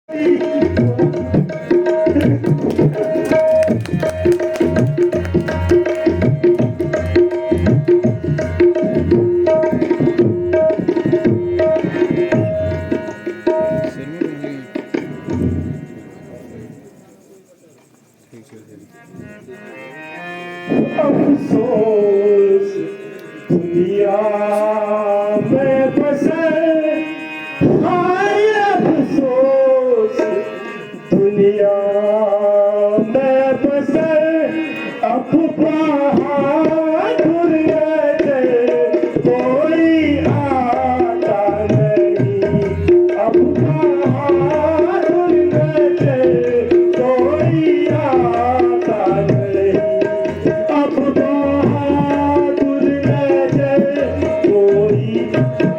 अफसोस दुनिया में बसे, हाय अफसोस दुनिया में बसे, अब बहादुर रहते कोई आता नहीं, अब बहादुर रहते कोई आता नहीं, अब बहादुर रहते कोई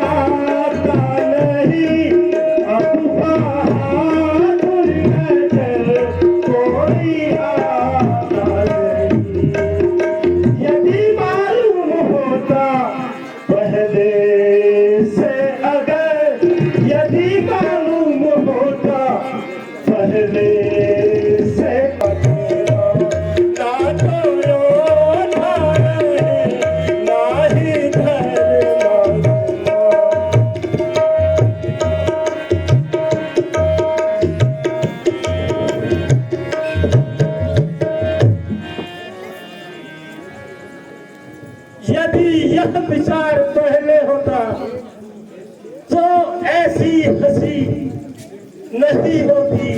आता नहीं, अब बहादुर रहते कोई आता नहीं। यदि मालूम होता पहले से अगर, यदि मालूम होता पहले से अगर, ना तो रोना रहे, ना ही धरना। यदि यह विचार पहले होता तो ऐसी हंसी नहीं होती,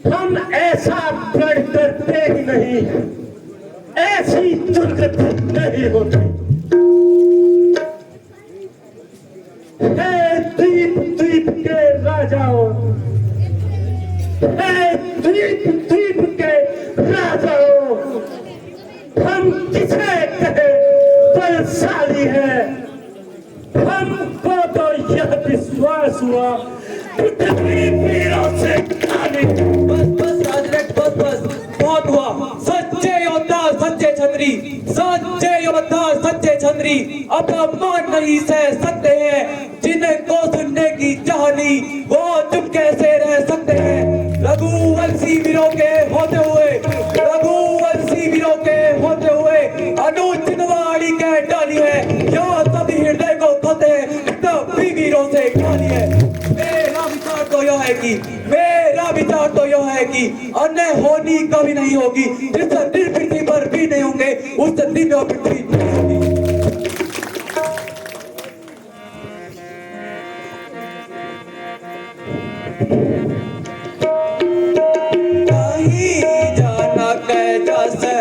हम ऐसा प्रण करते ही नहीं, ऐसी दुर्गति नहीं होती। हे द्वीप द्वीप के राजाओं, हे द्वीप द्वीप के राजाओं, हम किसे कहे बलशाली है, हमको तो यह विश्वास हुआ पृथ्वी वीरों से खाली। बस बस राजनेट, बस बस बहुत हुआ। सच्चे योद्धा सच्चे छतरी, सच्चे योद्धा सच्चे छतरी अब मान नहीं सह सकते हैं, जिनको सुनने की चाहनी वो चुप कैसे रह सकते हैं। रघुवंशी वीरों के होते हुए, रघुवंशी वीरों के होते हुए अनुज चितवाड़ी के डाली है, यहाँ सभी हृदय को खोते हैं, तभी वीरों से खाली है। मेरा विचार तो यह है कि, मेरा विचार तो यह है कि अन्य होनी कभी नहीं होगी, जिस दिन पृथ्वी पर भी नहीं होंगे उस दिन और पृथ्वी नहीं होगी। कहीं जाना कैसे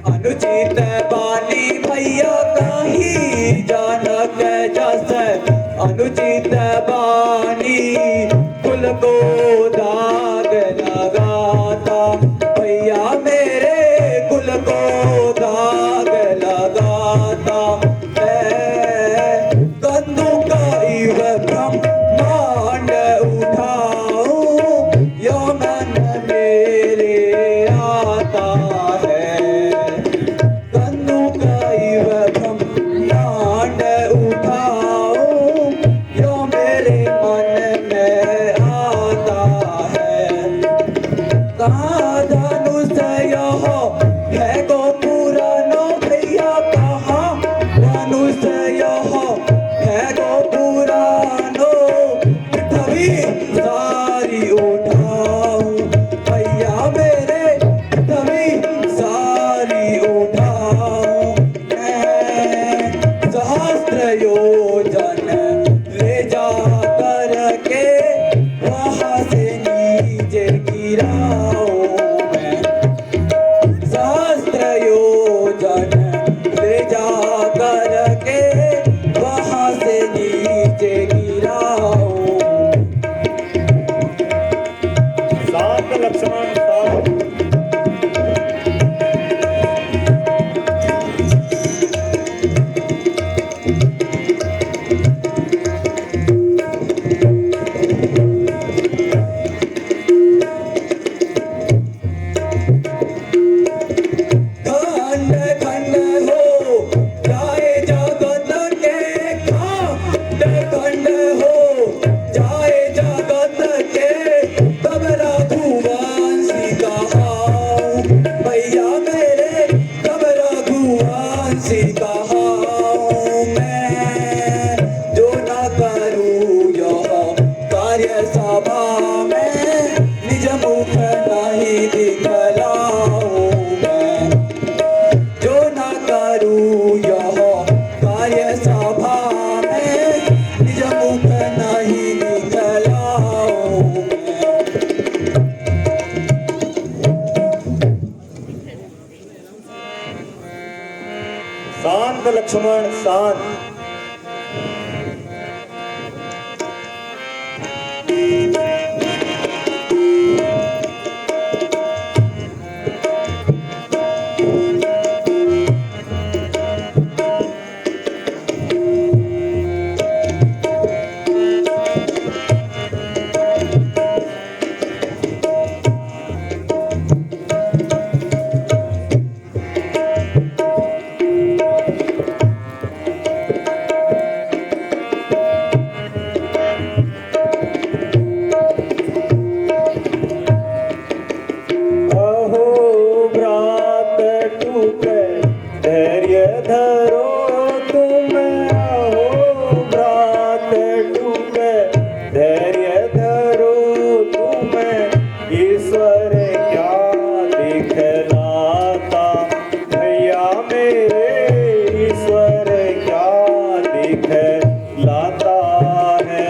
अनुचित बानी भैया, कहीं जाना कैसे अनुचित बानी, कुल को दाग लगाता भैया मेरे, कुल को दाग लगाता है। कंधों का इव ब्रह्मांड उठाऊं, यो मन मेरे आता है। कंधों का इव ब्रह्मांड उठाऊं, यो मेरे मन में आता है। कहाँ धनुष यह है गो पुरानो भैया, कहाँ धनुष यह है गो पुरानो, पृथ्वी सारी उठाऊं भैया मेरे, पृथ्वी सारी उठाऊं मैं। सहस्त्र योजन ले जा करके वहाँ से नीचे गिराऊं मैं। सहस्त्र योजन ले जा करके वहाँ से नीचे गिराऊं। सात लक्ष्मण सात। सभा में निज मुख नहीं दिखलाऊं मैं, जो न करूं यह कार्य सभा में निज मुख नहीं दिखलाऊं मैं। शांत लक्ष्मण शांत। धैर्य धरो तुम, अहो भ्रात टूक, धैर्य धरो तुम, ईश्वर क्या दिखलाता भैया मेरे, ईश्वर क्या दिखलाता है।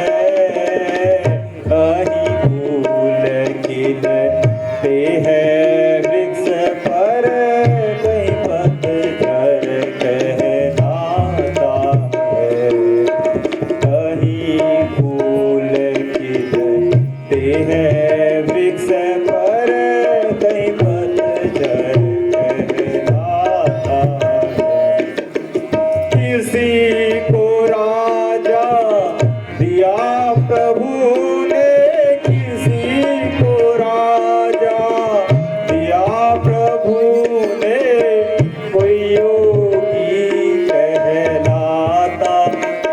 कहीं फूल खिलते हैं वृक्ष पर, कहीं पतझड़ कहलाता है। कहीं फूल खिलते हैं वृक्ष पर, कहीं पतझड़ कहलाता है। किसी को राजा दिया प्रभु ने, किसी को राजा दिया प्रभु ने, कोई योगी कहलाता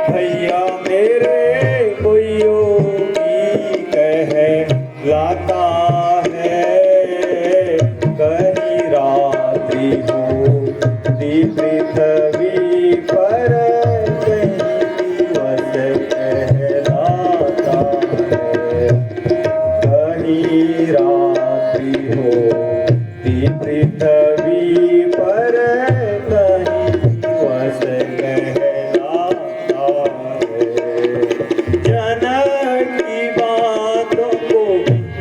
भैया मेरे, कोई योगी कहलाता है। कहीं रात्रि होती पृथ्वी पर, कहीं दिवस कहलाता है। कहीं रात्रि होती पृथ्वी पर, कहीं दिवस कहलाता है। जनक की बातों को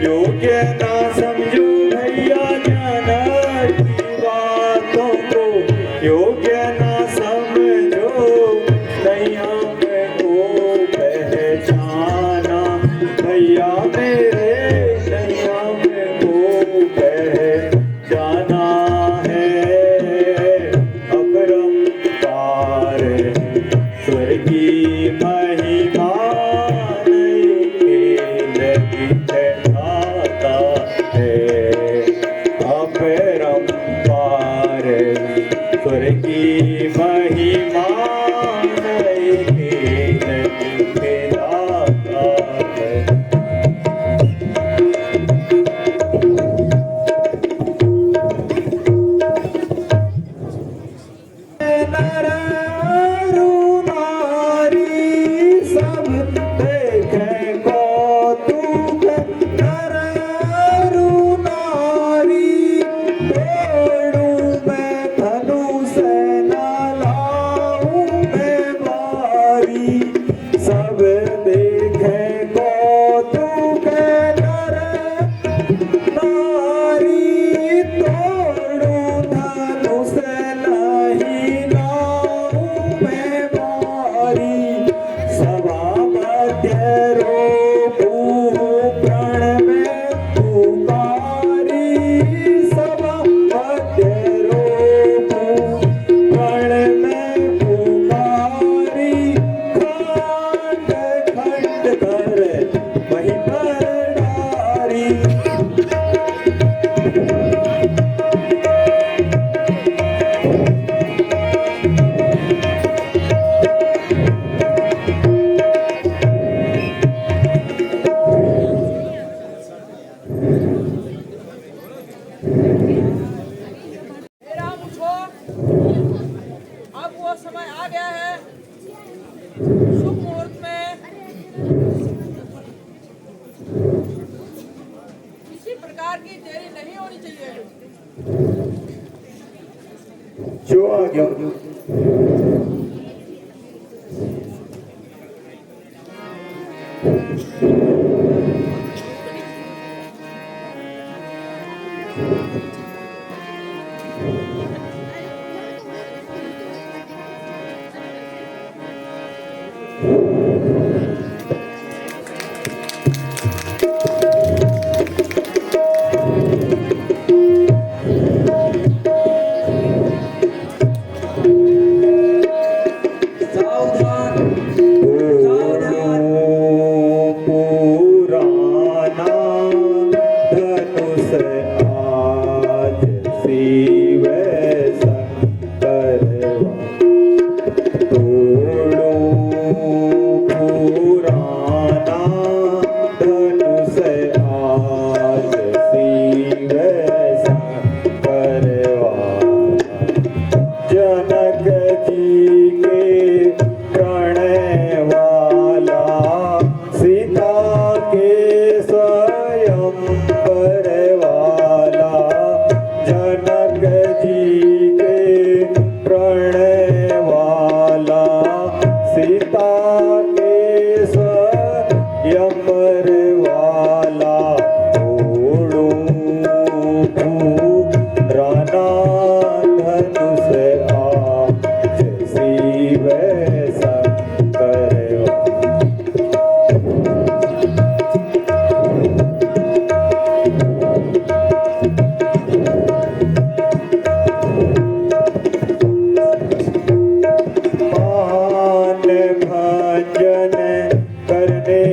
योग्य ना समझो भैया, जनक की बातों को योग्य ना समझो, नहीं हमको पहचाना भैया मेरे, नहीं हमको पहचाना है। अपरंपार स्वर्गी महिमा, नहीं खेल दिखलाता है। अपरंपार स्वर्गी महिमा, नहीं खेल दिखलाता है। प्रकार की देरी नहीं होनी चाहिए। जो आ गया सावधान सावधान पुराना धनुष आज शिव शंकरवा तोड़ो पुराना धनुष आज शिव शंकरवा जनक जी के प्रणय वाला सीता के स्वयं वाला जनक जी के प्रणय वाला सीता के स्वयं वाला तोड़ो राना धनुष आज शिव शंकरवा मान भजन करने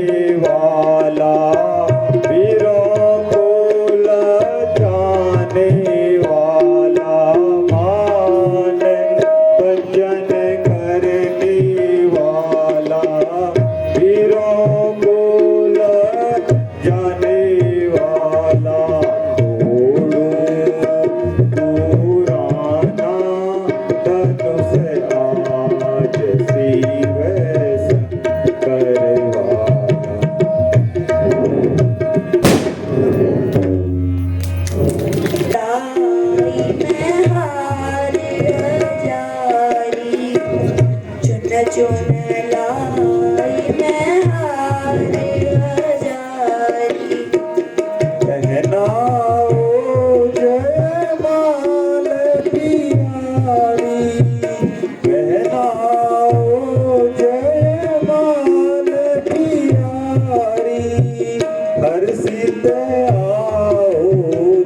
वाला वीरों को लजाने वाला मान भजन करने वाला वीरों को लजाने वाला तोड़ो पुराना धनुष आज शिव शंकरवा मैं हार जारी चुन चुन लाई मैं हार जारी पहनाओ जयमाल प्यारी पहनाओ जयमाल प्यारी हर्षित आओ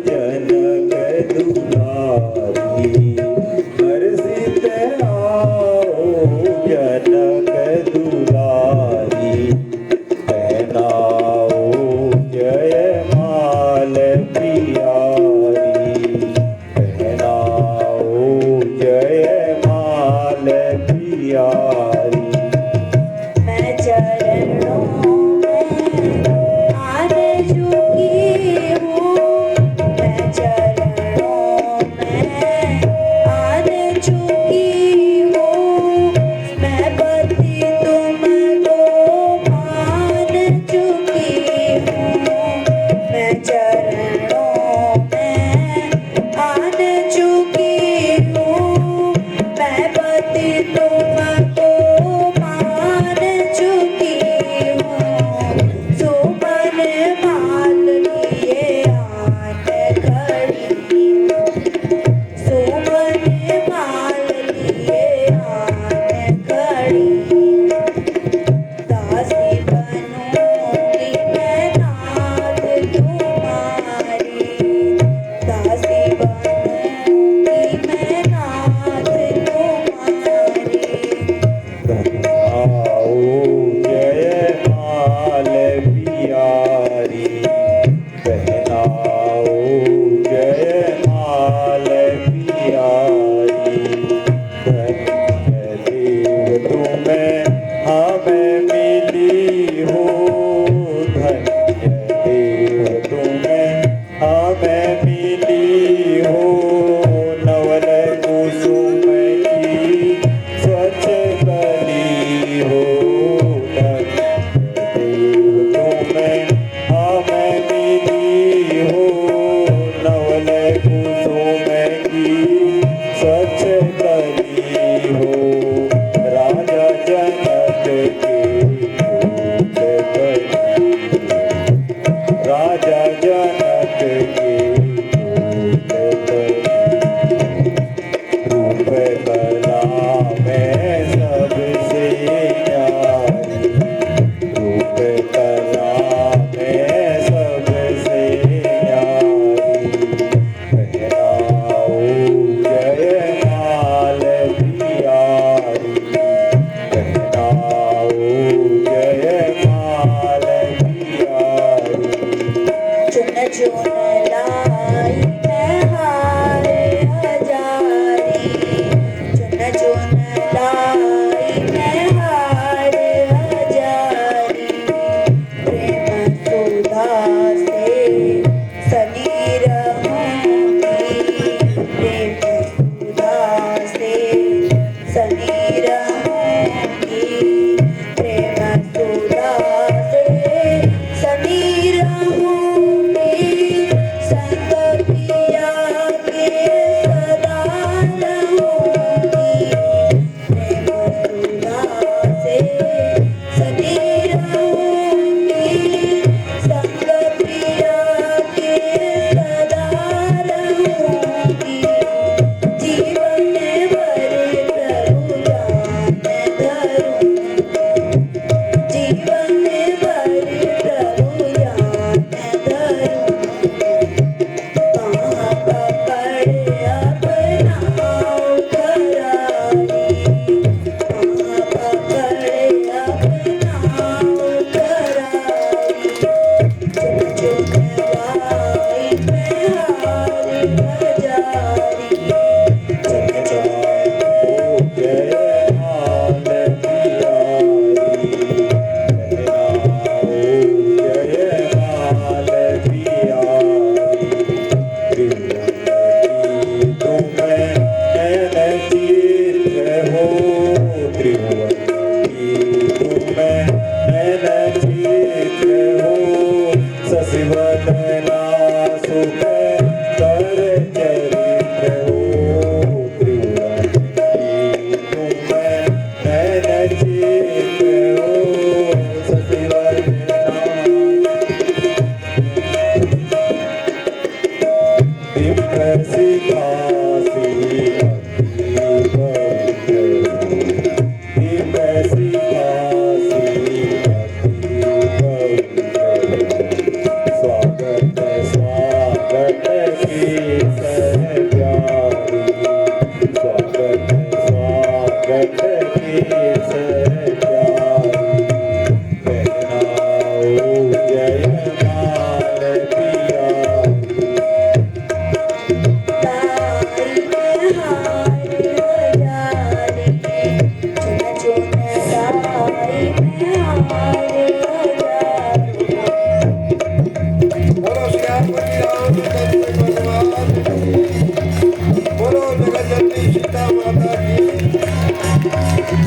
जनक दुलारी हर्षित आओ जनक दुलारी पहनाओ जयमाल प्यारी पहनाओ जयमाल प्यारी मैं चरणों में आने चुकी हूँ चुन लाई मैं हार हजारी चुन चुन लाई मैं हार हजारी प्रेम सुधा से सनी रहूंगी प्रेम सुधा से सनी रहूंगी प्रेम सुधा से सनी रहूंगी संग पिया के सदा रहूंगी प्रेम सुधा से सनी रहूंगी संग पिया के सदा रहूंगी जीवन भर प्रभु जान धरूं जीवन भर प्रभु जान धरूं कहाँ पकड़ अपनाओ करारी कहाँ पकड़ अपनाओ करारी चुन चुन लाई मैं हार हजारी चुन चुन ससिवदना सुख कर चरित्र हो त्रिभुवनी तुम नयन चित्र हो ससिवदना दिव्य सिखासी अति पवित्र दिव्य सिखासी अति पवित्र स्वागत स्वागत की सह प्यारी स्वागत स्वागत की सह प्यारी पहनाओ जयमाल पियारी लाई मैं हार हजारी चुन चुन लाई मैं हार हजारी बोलो श्यामपति रामचंद्र भगवान बोलो जगत जननी सीता माता की